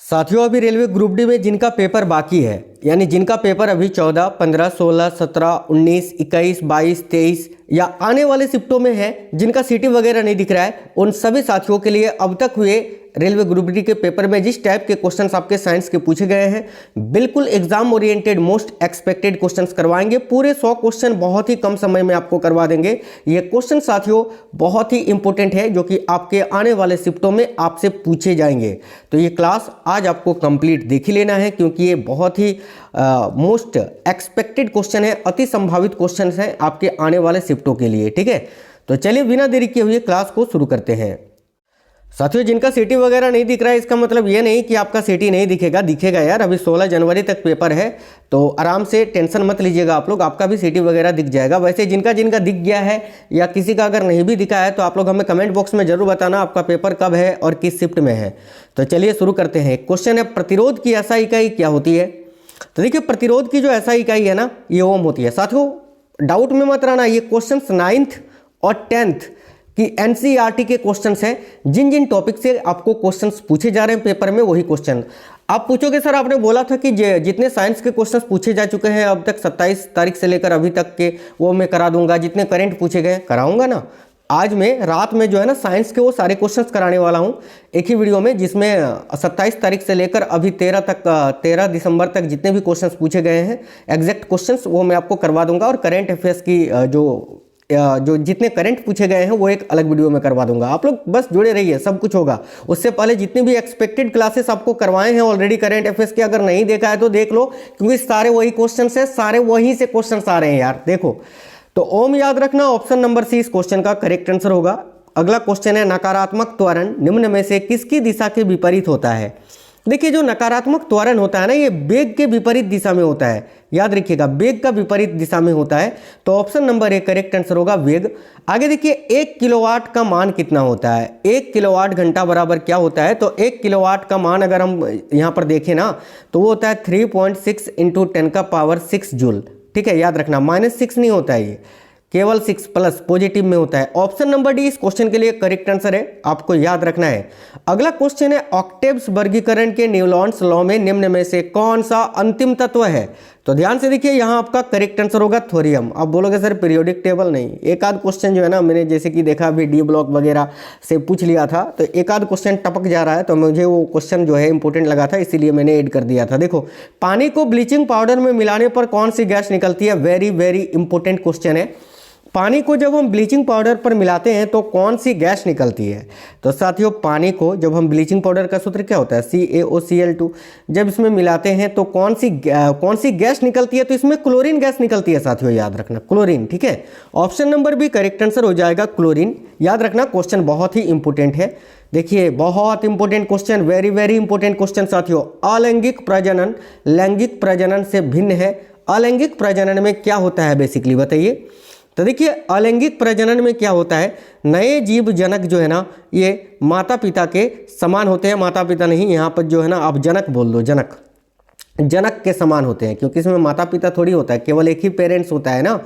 साथियों, अभी railway group D में जिनका पेपर बाकी है, यानी जिनका पेपर अभी 14, 15, 16, 17, 19, 21, 22, 23 या आने वाले शिफ्टों में है, जिनका सीटी वगैरह नहीं दिख रहा है, उन सभी साथियों के लिए अब तक हुए रेलवे ग्रुप डी के पेपर में जिस टाइप के क्वेश्चंस आपके साइंस के पूछे गए हैं, बिल्कुल exam oriented most expected questions करवाएंगे। पूरे 100 क्वेश्चन बहुत ही कम समय में आपको करवा देंगे। ये क्वेश्चन साथियों बहुत ही इंपॉर्टेंट है, जो कि आपके आने वाले शिफ्टों में आपसे पूछे जाएंगे। तो ये क्लास आज आपको कंप्लीट देख ही लेना है, क्योंकि ये बहुत ही मोस्ट एक्सपेक्टेड क्वेश्चन है, अति संभावित क्वेश्चन है आपके आने वाले शिफ्टों के लिए। ठीक है, तो चलिए बिना देरी किए हुए क्लास को शुरू करते हैं। साथियों, जिनका सीटी वगैरह नहीं दिख रहा है, इसका मतलब ये नहीं कि आपका सीटी नहीं दिखेगा, दिखेगा यार। अभी 16 जनवरी तक पेपर है, तो आराम से टेंशन मत लीजिएगा आप लोग, आपका भी सीटी वगैरह दिख जाएगा। वैसे जिनका जिनका दिख गया है या किसी का अगर नहीं भी दिखा है, तो आप लोग हमें कमेंट बॉक्स में जरूर बताना आपका पेपर कब है और किस शिफ्ट में है। तो चलिए शुरू करते हैं। क्वेश्चन है, प्रतिरोध की ऐसा इकाई क्या होती है? तो देखिए, प्रतिरोध की जो ऐसा इकाई है ना, ये ओम होती है। साथियों, डाउट में मत रहना, ये क्वेश्चन 9th और 10th कि एनसीईआरटी के क्वेश्चंस हैं। जिन जिन टॉपिक से आपको क्वेश्चंस पूछे जा रहे हैं पेपर में, वही क्वेश्चन आप पूछोगे। सर, आपने बोला था कि जितने साइंस के क्वेश्चंस पूछे जा चुके हैं अब तक 27 तारीख से लेकर अभी तक के, वो मैं करा दूंगा। जितने करंट पूछे गए कराऊंगा ना। आज मैं रात में जो है ना साइंस के वो सारे क्वेश्चंस कराने वाला हूँ एक ही वीडियो में, जिसमें 27 तारीख से लेकर अभी 13 दिसंबर तक जितने भी क्वेश्चंस पूछे गए हैं, एग्जैक्ट क्वेश्चंस, वो मैं आपको करवा दूंगा। और करंट अफेयर्स की जो जितने करंट पूछे गए हैं वो एक अलग वीडियो में करवा दूंगा। आप लोग बस जुड़े रहिए, सब कुछ होगा। उससे पहले जितनी भी एक्सपेक्टेड क्लासेस आपको करवाए हैं ऑलरेडी करंट अफेयर्स के, अगर नहीं देखा है तो देख लो, क्योंकि सारे वही क्वेश्चन है, सारे वहीं से क्वेश्चन आ रहे हैं यार। देखो, तो ओम याद रखना, ऑप्शन नंबर सी इस क्वेश्चन का करेक्ट आंसर होगा। अगला क्वेश्चन है, नकारात्मक त्वरण निम्न में से किसकी दिशा के विपरीत होता है? देखिए, जो नकारात्मक त्वरण होता है ना, ये वेग के विपरीत दिशा में होता है। याद रखिएगा, वेग का विपरीत दिशा में होता है। तो option number A correct answer होगा, वेग। आगे देखिए, 1 किलोवाट का मान कितना होता है? 1 किलोवाट घंटा बराबर क्या होता है? तो 1 किलोवाट का मान अगर हम यहाँ पर देखें ना, तो वो होता है 3.6 × 10⁶ जूल। ठीक है, याद रखना, -6 नहीं होता है, ये केवल 6 प्लस पॉजिटिव में होता है। ऑप्शन नंबर डी इस क्वेश्चन के लिए करेक्ट आंसर है, आपको याद रखना है। अगला क्वेश्चन है, ऑक्टेव्स वर्गीकरण के न्यूलॉन्स लॉ में निम्न में से कौन सा अंतिम तत्व है? तो ध्यान से देखिए, यहाँ आपका करेक्ट आंसर होगा थोरियम। आप बोलोगे सर पीरियोडिक टेबल नहीं, एक आध क्वेश्चन जो है ना, मैंने जैसे कि देखा अभी डी ब्लॉक वगैरह से पूछ लिया था, तो एक आध क्वेश्चन टपक जा रहा है, तो मुझे वो क्वेश्चन जो है इंपॉर्टेंट लगा था, इसीलिए मैंने ऐड कर दिया था। देखो, पानी को ब्लीचिंग पाउडर में मिलाने पर कौन सी गैस निकलती है? वेरी वेरी इंपॉर्टेंट क्वेश्चन है। पानी को जब हम ब्लीचिंग पाउडर पर मिलाते हैं तो कौन सी गैस निकलती है? तो साथियों, पानी को जब हम ब्लीचिंग पाउडर का सूत्र क्या होता है? CaOCl2। जब इसमें मिलाते हैं तो कौन सी गैस निकलती है? तो इसमें क्लोरीन गैस निकलती है साथियों, याद रखना, क्लोरीन। ठीक है, option number B correct answer हो जाएगा, क्लोरीन। याद रखना, क्वेश्चन बहुत ही इंपॉर्टेंट है। देखिए, बहुत important question, very very important question साथियों। अलैंगिक प्रजनन लैंगिक प्रजनन से भिन्न है। अलैंगिक प्रजनन में क्या होता है बेसिकली, बताइए। तो देखिए, अलैंगिक प्रजनन में क्या होता है, नए जीव जनक जो है ना, ये माता पिता के समान होते हैं। माता पिता नहीं, यहाँ पर जो है ना आप जनक बोल दो, जनक के समान होते हैं, क्योंकि इसमें माता पिता थोड़ी होता है, केवल एक ही पेरेंट्स होता है ना।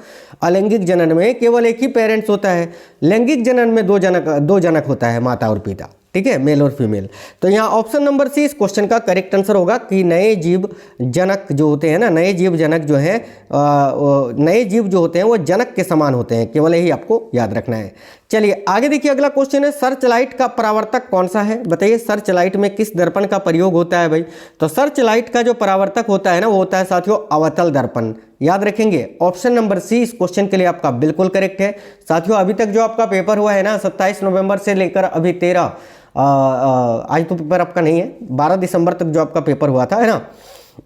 अलैंगिक जनन में केवल एक ही पेरेंट्स होता है, लैंगिक जनन में दो जनक होता है, माता और पिता। ठीक है, मेल और फीमेल। तो यहाँ ऑप्शन नंबर सी इस क्वेश्चन का करेक्ट आंसर होगा कि नए जीव जनक जो होते हैं ना, नए जीव जनक जो है, नए जीव जो होते हैं वो जनक के समान होते हैं, केवल यही आपको याद रखना है। चलिए आगे देखिए, अगला क्वेश्चन है, सर्च लाइट का परावर्तक कौन सा है? बताइए, सर्च लाइट में किस दर्पण का प्रयोग होता है भाई? तो सर्च लाइट का जो परावर्तक होता है ना, वो होता है साथियों अवतल दर्पण। याद रखेंगे, ऑप्शन नंबर सी इस क्वेश्चन के लिए आपका बिल्कुल करेक्ट है। साथियों, अभी तक जो आपका पेपर हुआ है ना, 27 नवंबर से लेकर अभी 13 आज तो पेपर आपका नहीं है, 12 दिसंबर तक जो आपका पेपर हुआ था, है ना,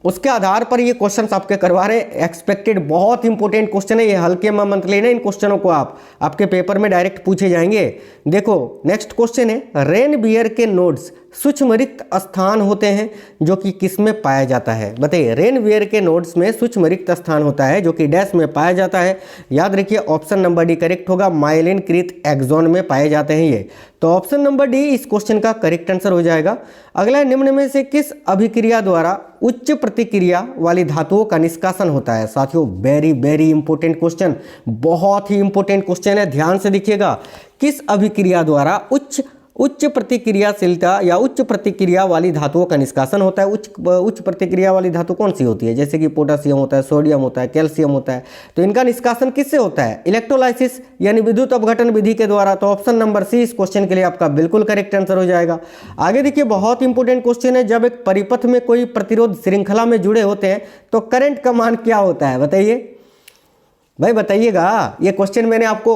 उसके आधार पर ये क्वेश्चंस आपके करवा रहे हैं। एक्सपेक्टेड बहुत इंपॉर्टेंट क्वेश्चन है ये, हल्के में मत लेना इन क्वेश्चनों को, आपके पेपर में डायरेक्ट पूछे जाएंगे। देखो, नेक्स्ट क्वेश्चन है, रेन बियर के नोड्स सूक्ष्म रिक्त स्थान होते हैं जो कि किस में पाया जाता है? बताइए, रेन बियर के नोड्स में सूक्ष्म रिक्त स्थान होता है जो कि डैश में पाया जाता है। याद रखिए, ऑप्शन नंबर डी करेक्ट होगा, माइलिन कृत एक्सोन में पाए जाते हैं ये। तो ऑप्शन नंबर डी इस क्वेश्चन का करेक्ट आंसर हो जाएगा। अगला, निम्न में से किस अभिक्रिया द्वारा उच्च प्रतिक्रिया वाली धातुओं का निष्कासन होता है? साथियों, वेरी वेरी इंपॉर्टेंट क्वेश्चन, बहुत ही इंपॉर्टेंट क्वेश्चन है, ध्यान से देखिएगा। किस अभिक्रिया द्वारा उच्च उच्च प्रतिक्रियाशीलता या उच्च प्रतिक्रिया वाली धातुओं का निष्कासन होता है। उच्च प्रतिक्रिया वाली धातु कौन सी होती है? जैसे कि पोटेशियम होता है, सोडियम होता है, कैल्शियम होता है। तो इनका निष्कासन किससे होता है? इलेक्ट्रोलाइसिस यानी विद्युत अपघटन विधि के द्वारा। तो ऑप्शन नंबर सी इस क्वेश्चन के लिए आपका बिल्कुल करेक्ट आंसर हो जाएगा। आगे देखिए, बहुत इंपॉर्टेंट क्वेश्चन है। जब एक परिपथ में कोई प्रतिरोध श्रृंखला में जुड़े होते हैं तो करंट का मान क्या होता है? बताइए भाई, बताइएगा। ये क्वेश्चन मैंने आपको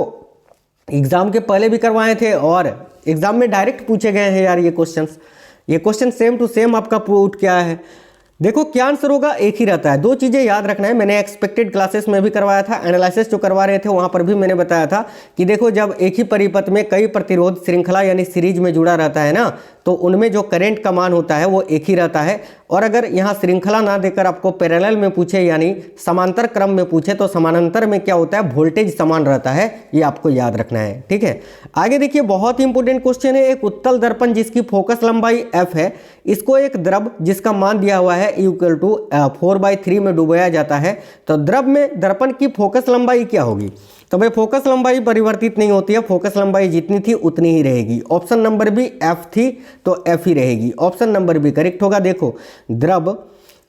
एग्जाम के पहले भी करवाए थे और एग्जाम में डायरेक्ट पूछे गए हैं यार। ये क्वेश्चन सेम टू सेम आपका पुट क्या है। देखो क्या आंसर होगा, एक ही रहता है। दो चीजें याद रखना है। मैंने एक्सपेक्टेड क्लासेस में भी करवाया था, एनालिसिस जो करवा रहे थे वहां पर भी मैंने बताया था कि देखो जब एक ही परिपथ में कई प्रतिरोध श्रृंखला यानी सीरीज में जुड़ा रहता है ना, तो उनमें जो करंट का मान होता है वो एक ही रहता है। और अगर यहाँ श्रृंखला ना देकर आपको पैरेलल में पूछे यानी समांतर क्रम में पूछे तो समानांतर में क्या होता है, वोल्टेज समान रहता है। ये आपको याद रखना है, ठीक है। आगे देखिए, बहुत इंपॉर्टेंट क्वेश्चन है। एक उत्तल दर्पण जिसकी फोकस लंबाई f है, इसको एक द्रव जिसका मान दिया हुआ है इक्वल टू 4/3 में डुबाया जाता है। तो द्रव में दर्पण की फोकस लंबाई क्या होगी? तो भाई फोकस लंबाई परिवर्तित नहीं होती है, फोकस लंबाई जितनी थी उतनी ही रहेगी। ऑप्शन नंबर बी f थी तो f ही रहेगी। ऑप्शन नंबर बी करेक्ट होगा। देखो, द्रव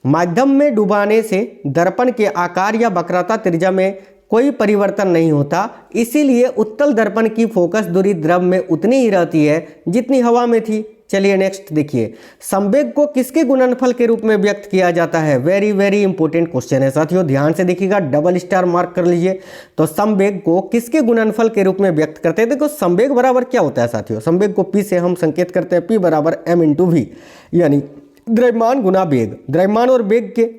माध्यम में डुबाने से दर्पण के आकार या वक्रता त्रिज्या में कोई परिवर्तन नहीं होता, इसीलिए उत्तल दर्पण की फोकस दूरी द्रव में उतनी ही रहती है जितनी हवा में थी। चलिए नेक्स्ट देखिए, संवेग को किसके गुणनफल के रूप में व्यक्त किया जाता है? वेरी वेरी इंपॉर्टेंट क्वेश्चन है साथियों, ध्यान से देखिएगा, डबल स्टार मार्क कर लीजिए। तो संवेग को किसके गुणनफल के रूप में व्यक्त करते हैं? देखो संवेग बराबर क्या होता है साथियों? संवेग को P से हम संकेत करते हैं, P बराबर m/v, यानी द्रव्यमान गुना वेग। द्रव्यमान और वेग के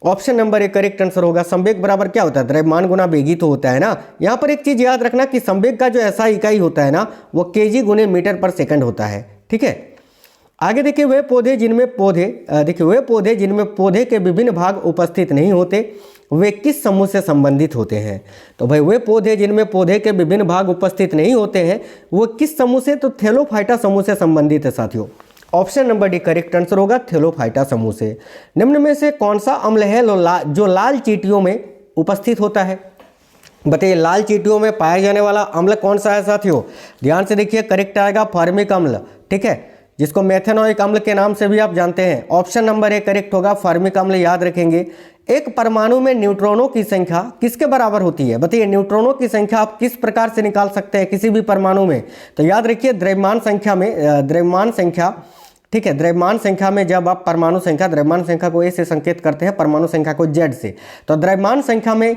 ऑप्शन नंबर एक करेक्ट आंसर होगा। संवेग बराबर क्या होता है? द्रव्यमान गुना वेग ही तो होता है ना। यहाँ पर एक चीज याद रखना कि संवेग का जो ऐसा इकाई होता है ना, वो kg गुने मीटर पर सेकंड होता है, ठीक है। आगे देखिए, वे पौधे जिनमें पौधे के विभिन्न भाग उपस्थित नहीं होते वे किस समूह से संबंधित होते हैं? तो भाई वे पौधे जिनमें पौधे के विभिन्न भाग उपस्थित नहीं होते हैं वो किस समूह से? तो थैलोफाइटा समूह से संबंधित है साथियों। Option number D correct answer होगा, थैलोफाइटा समूह से। निम्न में से कौन सा अम्ल है जो लाल चींटियों में उपस्थित होता है? बताइए, लाल चींटियों में पाया जाने वाला अम्ल कौन सा है साथियों? ध्यान से देखिए, करेक्ट आएगा फॉर्मिक अम्ल, ठीक है, जिसको मेथेनोइक अम्ल के नाम से भी आप जानते हैं। ऑप्शन नंबर ए करेक्ट होगा, फॉर्मिक अम्ल। याद रखेंगे, एक परमाणु में न्यूट्रॉनों की संख्या किसके बराबर होती है? बताइए, न्यूट्रॉनों की संख्या आप किस प्रकार से निकाल सकते हैं किसी भी परमाणु में? तो याद रखिए, द्रव्यमान संख्या, ठीक है, द्रव्यमान संख्या में जब आप द्रव्यमान संख्या को ए से संकेत करते हैं, परमाणु संख्या को जेड से। तो द्रव्यमान संख्या में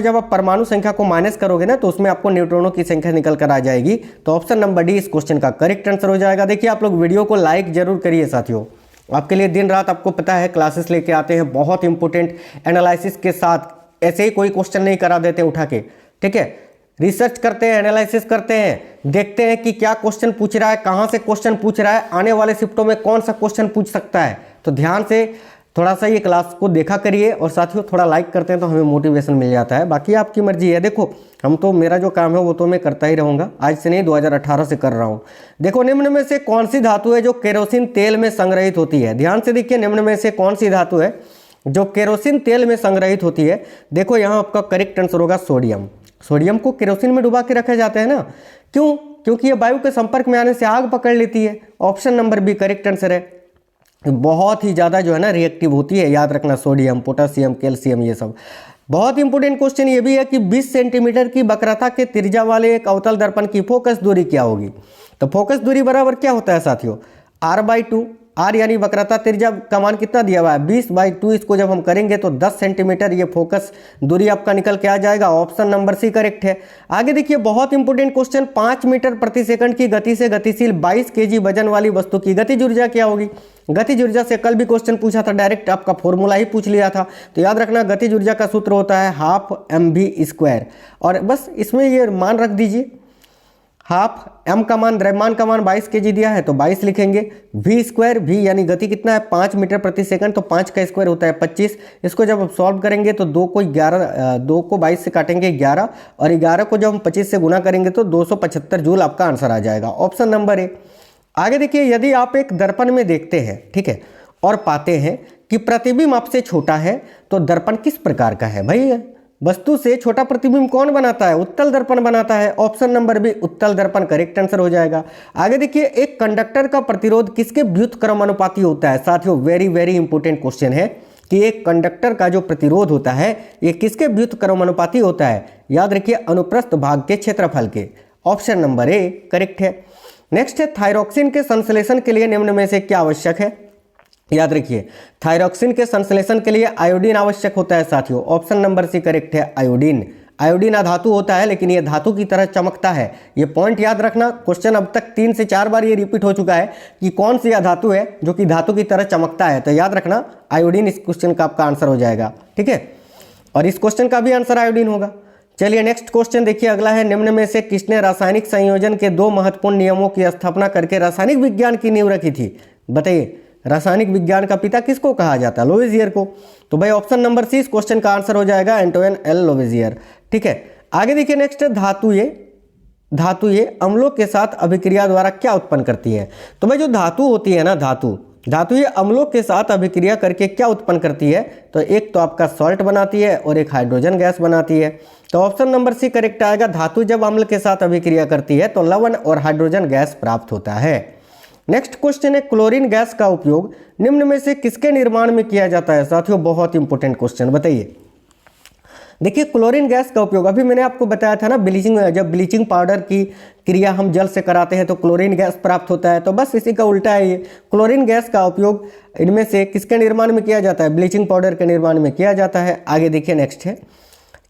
जब आप परमाणु संख्या को माइनस करोगे ना, तो उसमें आपको न्यूट्रॉनों की संख्या निकल कर आ जाएगी। तो ऑप्शन नंबर डी इस क्वेश्चन का करेक्ट आंसर हो जाएगा। देखिए, आप लोग वीडियो को लाइक जरूर करिए साथियों। आपके लिए दिन रात आपको पता है क्लासेस लेके आते हैं, बहुत इंपॉर्टेंट एनालिसिस के साथ। ऐसे ही कोई क्वेश्चन नहीं करा देते उठा के, ठीक है। रिसर्च करते हैं, एनालिसिस करते हैं, देखते हैं कि क्या क्वेश्चन पूछ रहा है, कहाँ से क्वेश्चन पूछ रहा है, आने वाले शिफ्टों में कौन सा क्वेश्चन पूछ सकता है। तो ध्यान से थोड़ा सा ये क्लास को देखा करिए और साथियों थोड़ा लाइक करते हैं तो हमें मोटिवेशन मिल जाता है। बाकी आपकी मर्जी है। देखो, मेरा जो काम है वो तो मैं करता ही रहूँगा, आज से नहीं 2018 से कर रहा हूँ। देखो, निम्न में से कौन सी धातु है जो केरोसिन तेल में संग्रहित होती है? ध्यान से देखिए, निम्न में से कौन सी धातु है जो केरोसिन तेल में संग्रहित होती है? देखो, यहाँ आपका करेक्ट आंसर होगा सोडियम। सोडियम को केरोसिन में डुबा के रखा जाता है ना, क्यों? क्योंकि ये वायु के संपर्क में आने से आग पकड़ लेती है। Option number B correct answer है। बहुत ही ज़्यादा जो है ना रिएक्टिव होती है, याद रखना, सोडियम, पोटेशियम, कैल्शियम, ये सब। बहुत इंपॉर्टेंट क्वेश्चन ये भी है कि 20 सेंटीमीटर की वक्रता के त्रिज्या वाले एक अवतल दर्पण की फोकस दूरी क्या होगी? तो फोकस दूरी बराबर क्या होता है साथियों? r/2। आर यानी वक्रता त्रिज्या का मान कितना दिया हुआ है? 20/2। इसको जब हम करेंगे तो 10 सेंटीमीटर ये फोकस दूरी आपका निकल के आ जाएगा। ऑप्शन नंबर सी करेक्ट है। आगे देखिए, बहुत इंपॉर्टेंट क्वेश्चन, 5 मीटर प्रति सेकंड की गति से गतिशील 22 kg वजन वाली वस्तु की गतिज ऊर्जा क्या होगी? गतिज ऊर्जा से कल भी क्वेश्चन पूछा था, डायरेक्ट आपका फॉर्मूला ही पूछ लिया था। तो याद रखना, गतिज ऊर्जा का सूत्र होता है 12mv²। और बस इसमें ये मान रख दीजिए, हाफ m का मान, द्रव्यमान का मान 22 kg दिया है तो 22 लिखेंगे। v² v यानी गति कितना है? 5 मीटर प्रति सेकंड, तो 5 का स्क्वायर होता है 25। इसको जब आप सॉल्व करेंगे तो 2 को 22 से काटेंगे 11, और 11 को जब हम 25 से गुना करेंगे तो 275 जूल आपका आंसर आ जाएगा। Option number A. आगे देखिए, यदि आप एक दर्पण में देखते हैं, ठीक है, और पाते हैं कि प्रतिबिंब आपसे छोटा है तो दर्पण किस प्रकार का है? भाई वस्तु से छोटा प्रतिबिंब कौन बनाता है? उत्तल दर्पण बनाता है। ऑप्शन नंबर बी उत्तल दर्पण करेक्ट आंसर हो जाएगा। आगे देखिए, एक कंडक्टर का प्रतिरोध किसके व्युत्क्रमानुपाती होता है? साथियों वेरी वेरी इंपॉर्टेंट क्वेश्चन है कि एक कंडक्टर का जो प्रतिरोध होता है ये किसके व्युत्क्रमानुपाती होता है? याद रखिए, अनुप्रस्थ भाग के क्षेत्रफल के। ऑप्शन नंबर ए करेक्ट है। नेक्स्ट है, थायरोक्सिन के संश्लेषण के लिए निम्न में से क्या आवश्यक है? याद रखिए, थायरोक्सिन के संश्लेषण के लिए आयोडीन आवश्यक होता है साथियों। ऑप्शन नंबर सी करेक्ट है, आयोडीन। आयोडीन अधातु होता है लेकिन ये धातु की तरह चमकता है। ये पॉइंट याद रखना, क्वेश्चन अब तक 3 से 4 बार ये रिपीट हो चुका है कि कौन सी अधातु है जो कि धातु की तरह चमकता है। तो याद रखना, आयोडीन इस क्वेश्चन का आपका आंसर हो जाएगा। ठीक है, और इस क्वेश्चन का भी आंसर आयोडीन होगा। चलिए नेक्स्ट क्वेश्चन देखिए, अगला है, निम्न में से किसने रासायनिक संयोजन के 2 महत्वपूर्ण नियमों की स्थापना करके रासायनिक विज्ञान की नींव रखी थी? बताइए, रासायनिक विज्ञान का पिता किसको कहा जाता है? लोवेजियर को। तो भाई ऑप्शन नंबर सी इस क्वेश्चन का आंसर हो जाएगा, एंटोइन एल लोवेजियर। ठीक है, आगे देखिए, नेक्स्ट है, धातु ये अम्लों के साथ अभिक्रिया द्वारा क्या उत्पन्न करती है? तो भाई जो धातु होती है ना, धातु ये अम्लों के साथ अभिक्रिया करके क्या उत्पन्न करती है? तो एक तो आपका सॉल्ट बनाती है और एक हाइड्रोजन गैस बनाती है। तो ऑप्शन नंबर सी करेक्ट आएगा। धातु जब अम्ल के साथ अभिक्रिया करती है तो लवण और हाइड्रोजन गैस प्राप्त होता है। नेक्स्ट क्वेश्चन है, क्लोरीन गैस का उपयोग निम्न में से किसके निर्माण में किया जाता है? साथियों बहुत इंपॉर्टेंट क्वेश्चन, बताइए। देखिए, क्लोरीन गैस का उपयोग अभी मैंने आपको बताया था ना, जब ब्लीचिंग पाउडर की क्रिया हम जल से कराते हैं तो क्लोरीन गैस प्राप्त होता है। तो बस इसी का उल्टा है ये। क्लोरीन गैस का उपयोग इनमें से किसके निर्माण में किया जाता है? ब्लीचिंग पाउडर के निर्माण में किया जाता है। आगे देखिए, नेक्स्ट है,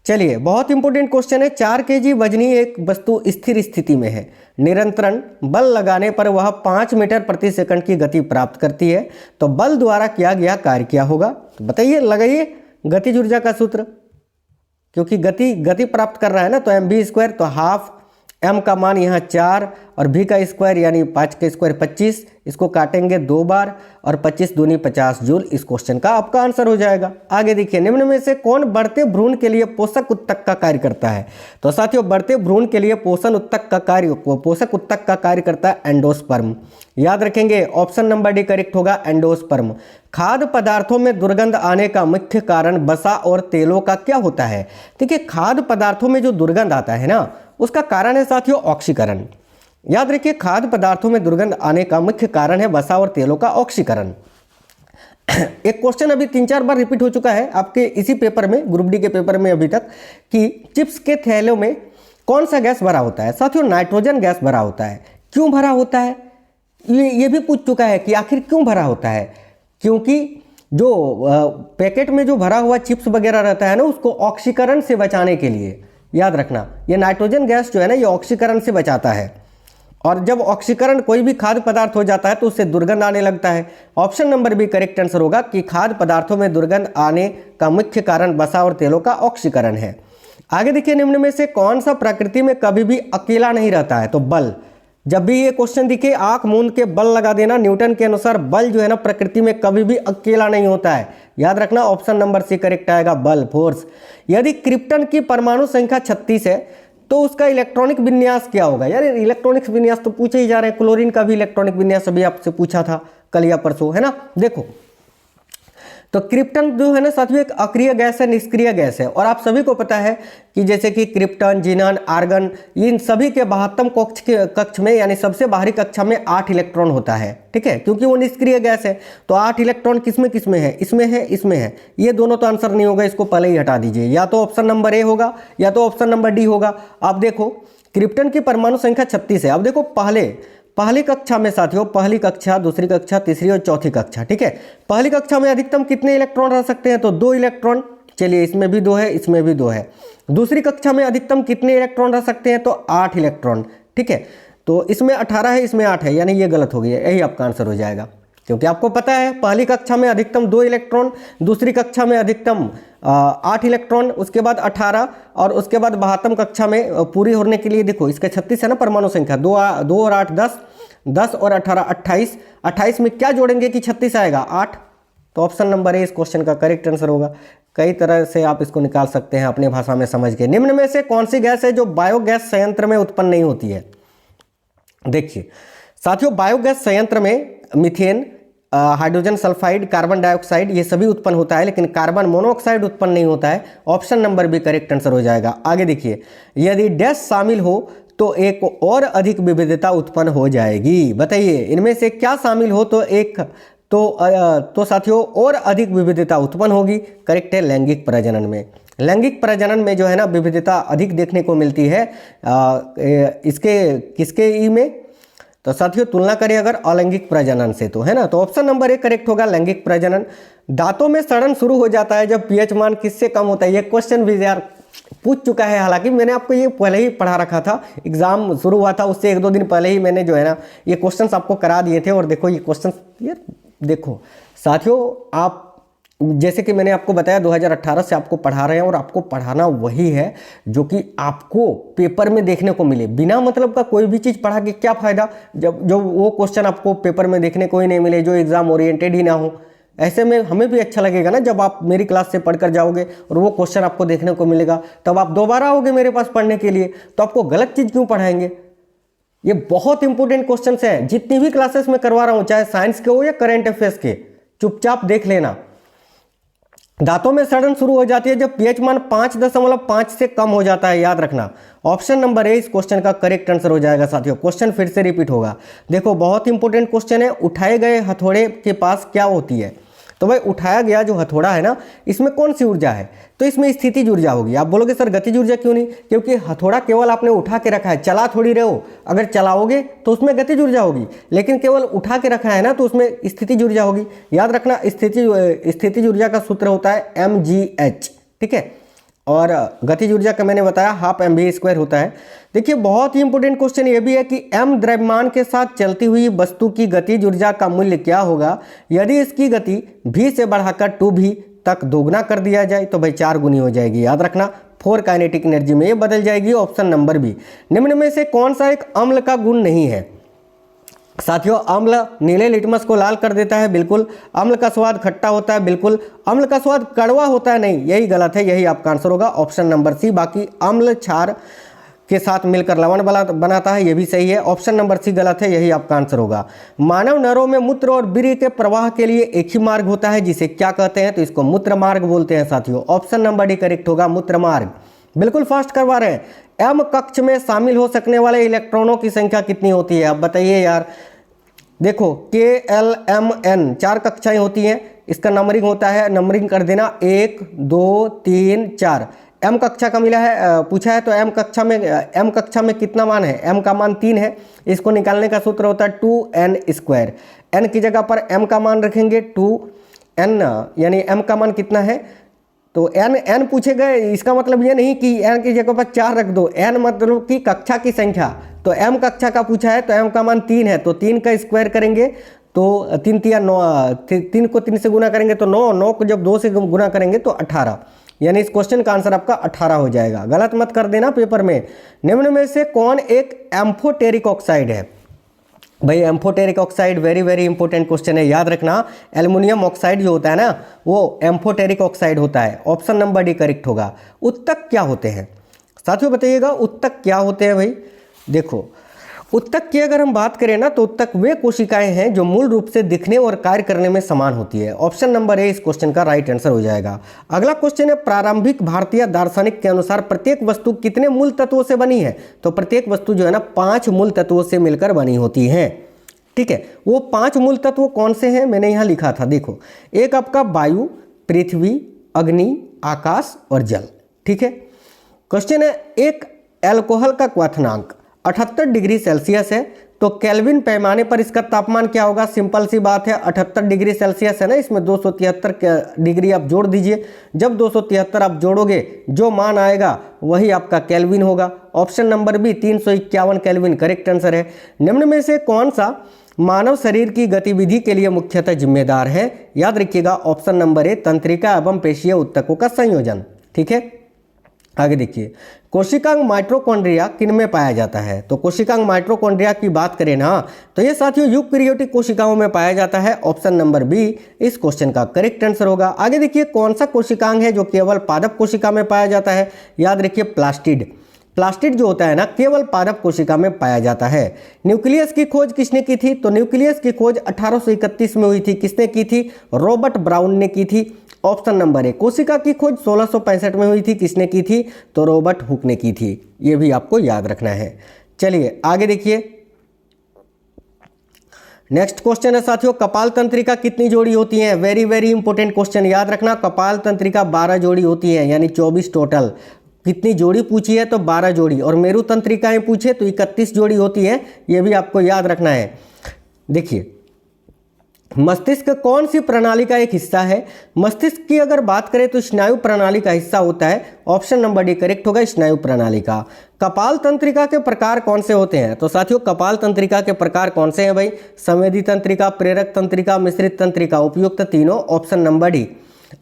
चलिए बहुत इंपॉर्टेंट क्वेश्चन है, 4 kg वजनी एक वस्तु स्थिर स्थिति में है, निरंतर बल लगाने पर वह 5 मीटर प्रति सेकंड की गति प्राप्त करती है। तो बल द्वारा किया गया कार्य क्या होगा? तो बताइए, लगाइए गतिज ऊर्जा का सूत्र, क्योंकि गति प्राप्त कर रहा है ना, तो mv², तो हाफ m का मान यहाँ 4 और v का स्क्वायर यानी 5 का स्क्वायर 25, इसको काटेंगे 2 बार और 25 दूनी 50 जूल। इस क्वेश्चन का आपका आंसर हो जाएगा। आगे देखिए, निम्न में से कौन बढ़ते भ्रूण के लिए पोषक उत्तक का कार्य करता है? तो साथियों बढ़ते भ्रूण के लिए पोषक उत्तक का कार्य करता है एंडोस्पर्म। याद रखेंगे, ऑप्शन नंबर डी करेक्ट होगा, एंडोस्पर्म। खाद्य पदार्थों में दुर्गंध आने का मुख्य कारण वसा और तेलों का क्या होता है? देखिए, खाद्य पदार्थों में जो दुर्गंध आता है ना, उसका कारण है साथियों ऑक्सीकरण। याद रखिए, खाद्य पदार्थों में दुर्गंध आने का मुख्य कारण है वसा और तेलों का ऑक्सीकरण। एक क्वेश्चन अभी 3-4 बार रिपीट हो चुका है आपके इसी पेपर में, ग्रुप डी के पेपर में अभी तक, कि चिप्स के थैलों में कौन सा गैस भरा होता है? साथियों नाइट्रोजन गैस भरा होता है। क्यों भरा होता है ये भी पूछ चुका है कि आखिर क्यों भरा होता है? क्योंकि जो पैकेट में जो भरा हुआ चिप्स वगैरह रहता है ना, उसको ऑक्सीकरण से बचाने के लिए। याद रखना, ये नाइट्रोजन गैस जो है ना, ये ऑक्सीकरण से बचाता है। और जब ऑक्सीकरण कोई भी खाद्य पदार्थ हो जाता है तो उससे दुर्गंध आने लगता है। Option number B correct answer होगा कि खाद्य पदार्थों में दुर्गंध आने का मुख्य कारण वसा और तेलों का ऑक्सीकरण है। आगे देखिए, निम्न में से कौन सा प्रकृति में कभी भी अकेला नहीं रहता है? तो बल। जब भी ये क्वेश्चन दिखे, आंख मूंद के बल लगा देना। न्यूटन के अनुसार बल जो है ना, प्रकृति में कभी भी अकेला नहीं होता है। याद रखना, ऑप्शन नंबर सी करेक्ट आएगा, बल, फोर्स। यदि क्रिप्टन की परमाणु संख्या 36 है तो उसका इलेक्ट्रॉनिक विन्यास क्या होगा? यार इलेक्ट्रॉनिक विन्यास तो पूछे ही जा रहे हैं। क्लोरीन का भी इलेक्ट्रॉनिक विन्यास अभी आपसे पूछा था कल या परसों, है ना। देखो, तो क्रिप्टन जो है ना साथियों, एक अक्रिय गैस है, निष्क्रिय गैस है। और आप सभी को पता है कि जैसे कि क्रिप्टन, जिनन, आर्गन, इन सभी के 72 कक्ष में यानी सबसे बाहरी कक्षा में 8 इलेक्ट्रॉन होता है। ठीक है, क्योंकि वो निष्क्रिय गैस है। तो 8 इलेक्ट्रॉन किसमें किसमें है? इसमें है, इसमें है। ये दोनों तो आंसर नहीं होगा, इसको पहले ही हटा दीजिए। या तो ऑप्शन नंबर ए होगा या तो ऑप्शन नंबर डी होगा। आप देखो, क्रिप्टन की परमाणु संख्या 36 है। अब देखो, पहली कक्षा में साथियों, पहली कक्षा, दूसरी कक्षा, तीसरी और चौथी कक्षा। ठीक है, पहली कक्षा में अधिकतम कितने इलेक्ट्रॉन रह सकते हैं? तो 2 इलेक्ट्रॉन। चलिए, इसमें भी 2 है, इसमें भी 2 है। दूसरी कक्षा में अधिकतम कितने इलेक्ट्रॉन रह सकते हैं? तो 8 इलेक्ट्रॉन। ठीक है, तो इसमें 18 है, इसमें 8 है, यानी ये गलत हो गया। यही आपका आंसर हो जाएगा, क्योंकि आपको पता है पहली कक्षा में अधिकतम 2 इलेक्ट्रॉन, दूसरी कक्षा में अधिकतम 8 इलेक्ट्रॉन, उसके बाद 18 और उसके बाद 72 कक्षा में पूरी होने के लिए देखो, इसका 36 है ना परमाणु संख्या, 2 और 8 10 और 18 28। 28 में क्या जोड़ेंगे कि 36 आएगा? 8। तो ऑप्शन नंबर ए इस क्वेश्चन का करेक्ट आंसर होगा। कई तरह से आप इसको निकाल सकते हैं अपने भाषा में समझ के। निम्न में से कौन सी गैस है जो बायोगैस संयंत्र में उत्पन्न नहीं होती है? देखिए साथियों, बायोगैस संयंत्र में methane, hydrogen sulphide, carbon dioxide, ये सभी उत्पन्न होता है, लेकिन कार्बन मोनोऑक्साइड उत्पन्न नहीं होता है। Option number B correct answer हो जाएगा। आगे देखिए, यदि डैश शामिल हो तो एक और अधिक विविधता उत्पन्न हो जाएगी। बताइए इनमें से क्या शामिल हो तो एक तो साथियों और अधिक विविधता उत्पन्न होगी। करेक्ट है लैंगिक प्रजनन में। लैंगिक प्रजनन में जो है ना विविधता अधिक देखने को मिलती है इसके किसके ई में, तो साथियों तुलना करें अगर अलैंगिक प्रजनन से तो, है ना। तो ऑप्शन नंबर ए करेक्ट होगा लैंगिक प्रजनन। दांतों में सड़न शुरू हो जाता है जब पीएच मान किससे कम होता है। ये क्वेश्चन भी यार पूछ चुका है, हालांकि मैंने आपको ये पहले ही पढ़ा रखा था, एग्जाम शुरू हुआ था उससे 1-2 दिन पहले ही मैंने जो है ना ये क्वेश्चंस आपको करा दिए थे। और देखो ये क्वेश्चंस यार देखो साथियों, आप जैसे कि मैंने आपको बताया 2018 से आपको पढ़ा रहे हैं और आपको पढ़ाना वही है जो कि आपको पेपर में देखने को मिले। बिना मतलब का कोई भी चीज़ पढ़ा के क्या फ़ायदा जब जो वो क्वेश्चन आपको पेपर में देखने को ही नहीं मिले, जो एग्ज़ाम ओरिएंटेड ही ना हो। ऐसे में हमें भी अच्छा लगेगा ना जब आप मेरी क्लास से पढ़कर जाओगे और वो क्वेश्चन आपको देखने को मिलेगा, तब आप दोबारा आओगे मेरे पास पढ़ने के लिए। तो आपको गलत चीज़ क्यों पढ़ाएंगे। ये बहुत इंपॉर्टेंट क्वेश्चन है, जितनी भी क्लासेस में करवा रहा हूँ, चाहे साइंस के हो या करेंट अफेयर्स के, चुपचाप देख लेना। दांतों में सड़न शुरू हो जाती है जब पीएच मान 5.5 से कम हो जाता है, याद रखना। ऑप्शन नंबर ए इस क्वेश्चन का करेक्ट आंसर हो जाएगा साथियों। क्वेश्चन फिर से रिपीट होगा, देखो बहुत इंपॉर्टेंट क्वेश्चन है। उठाए गए हथौड़े के पास क्या होती है, तो भाई उठाया गया जो हथौड़ा है ना, इसमें कौन सी ऊर्जा है, तो इसमें स्थितिज ऊर्जा होगी। आप बोलोगे सर गतिज ऊर्जा क्यों नहीं, क्योंकि हथौड़ा केवल आपने उठा के रखा है, चला थोड़ी रहे हो। अगर चलाओगे तो उसमें गतिज ऊर्जा होगी, लेकिन केवल उठा के रखा है ना तो उसमें स्थितिज ऊर्जा होगी। याद रखना स्थितिज ऊर्जा का सूत्र होता है mgh, ठीक है। और गतिज ऊर्जा का मैंने बताया 12 mv² होता है। देखिए बहुत ही इंपॉर्टेंट क्वेश्चन ये भी है कि m द्रव्यमान के साथ चलती हुई वस्तु की गतिज ऊर्जा का मूल्य क्या होगा यदि इसकी गति v से बढ़ाकर 2v तक दोगुना कर दिया जाए, तो भाई 4 गुनी हो जाएगी। याद रखना 4 काइनेटिक एनर्जी में ये बदल जाएगी। Option number B. निम्न में से कौन सा एक अम्ल का गुण नहीं है। साथियों अम्ल नीले लिटमस को लाल कर देता है, बिल्कुल। अम्ल का स्वाद खट्टा होता है, बिल्कुल। अम्ल का स्वाद कड़वा होता है, नहीं, यही गलत है, यही आपका आंसर होगा ऑप्शन नंबर सी। बाकी अम्ल क्षार के साथ मिलकर लवण बनाता है, ये भी सही है। ऑप्शन नंबर सी गलत है, यही आपका आंसर होगा। मानव नरों में मूत्र और वीर्य के प्रवाह के लिए एक ही मार्ग होता है, जिसे क्या कहते हैं, तो इसको मूत्र मार्ग बोलते हैं साथियों। ऑप्शन नंबर डी करेक्ट होगा मूत्र मार्ग। बिल्कुल फास्ट करवा रहे हैं। एम कक्ष में शामिल हो सकने वाले इलेक्ट्रॉनों की संख्या कितनी होती है, आप बताइए यार। देखो KLMN 4 कक्षाएं होती हैं, इसका नंबरिंग होता है, नंबरिंग कर देना 1 2 3 4। एम कक्षा का मिला है, पूछा है, तो एम कक्षा में कितना मान है, एम का मान 3 है। इसको निकालने का सूत्र होता है 2n²। एन की जगह पर एम का मान रखेंगे 2n, यानी एम का मान कितना है, तो n पूछे गए, इसका मतलब ये नहीं कि n की जगह पर 4 रख दो, n मतलब कि कक्षा की संख्या। तो m कक्षा का पूछा है तो m का मान 3 है, तो 3 का स्क्वायर करेंगे तो 3 3 9, 3 को 3 से गुना करेंगे तो 9, 9 को जब 2 से गुना करेंगे तो 18, यानी इस क्वेश्चन का आंसर आपका 18 हो जाएगा। गलत मत कर देना पेपर में। निम्न में से कौन एक एम्फोटेरिक ऑक्साइड है। भाई amphoteric oxide very important question है, याद रखना। एल्युमिनियम ऑक्साइड जो होता है ना वो एम्फोटेरिक ऑक्साइड होता है। ऑप्शन नंबर डी करेक्ट होगा। उत्तक क्या होते हैं साथियों, बताइएगा उत्तक क्या होते हैं। भाई देखो उत्तक की अगर हम बात करें ना तो उत्तक वे कोशिकाएं हैं जो मूल रूप से दिखने और कार्य करने में समान होती है। ऑप्शन नंबर ए इस क्वेश्चन का राइट आंसर हो जाएगा। अगला क्वेश्चन है प्रारंभिक भारतीय दार्शनिक के अनुसार प्रत्येक वस्तु कितने मूल तत्वों से बनी है, तो प्रत्येक वस्तु जो है ना 5 मूल तत्वों से मिलकर बनी होती है, ठीक है। वो 5 मूल तत्व कौन से हैं मैंने यहाँ लिखा था, देखो। एक आपका वायु, पृथ्वी, अग्नि, आकाश और जल, ठीक है। क्वेश्चन है एक एल्कोहल का क्वथनांक 78 डिग्री सेल्सियस है, तो केल्विन पैमाने पर इसका तापमान क्या होगा। सिंपल सी बात है, 78 डिग्री सेल्सियस है ना, इसमें 273 डिग्री आप जोड़ दीजिए। जब 273 आप जोड़ोगे जो मान आएगा वही आपका केल्विन होगा। Option number B 351 kelvin correct answer है। निम्न में से कौन सा मानव शरीर की गतिविधि के लिए मुख्यतः जिम्मेदार है, याद रखिएगा ऑप्शन नंबर ए तंत्रिका एवं पेशीय उत्तकों का संयोजन, ठीक है। आगे देखिए कोशिकांग माइटोकॉन्ड्रिया किन में पाया जाता है, तो कोशिकांग माइटोकॉन्ड्रिया की बात करें ना तो ये साथियों यूकैरियोटिक कोशिकाओं में पाया जाता है। ऑप्शन नंबर बी इस क्वेश्चन का करेक्ट आंसर होगा। आगे देखिए कौन सा कोशिकांग है जो केवल पादप कोशिका में पाया जाता है, याद रखिए प्लास्टिड। प्लास्टिड जो होता है ना केवल पादप कोशिका में पाया जाता है। न्यूक्लियस की खोज किसने की थी? तो न्यूक्लियस की खोज 1831 में हुई थी। किसने की थी? रॉबर्ट ब्राउन ने की थी। Option number A. कोशिका की खोज 1665 में हुई थी। किसने की थी? तो रॉबर्ट हुक ने की थी। ये भी आपको याद रखना है। चलिए आगे देखिए, नेक्स्ट क्वेश्चन है साथियों, कपाल तंत्रिका कितनी जोड़ी होती है? वेरी वेरी इंपॉर्टेंट क्वेश्चन, याद रखना। कपाल तंत्रिका 12 जोड़ी होती है, यानी 24 टोटल। कितनी जोड़ी पूछी है? तो 12 जोड़ी। और मेरु तंत्रिकाएं पूछे तो 31 जोड़ी होती है, ये भी आपको याद रखना है। देखिए, मस्तिष्क कौन सी प्रणाली का एक हिस्सा है? मस्तिष्क की अगर बात करें तो स्नायु प्रणाली का हिस्सा होता है। ऑप्शन नंबर डी करेक्ट होगा, स्नायु प्रणाली का। कपाल तंत्रिका के प्रकार कौन से होते हैं? तो साथियों कपाल तंत्रिका के प्रकार कौन से हैं भाई? संवेदी तंत्रिका, प्रेरक तंत्रिका, मिश्रित तंत्रिका, उपयुक्त तीनों। Option number D.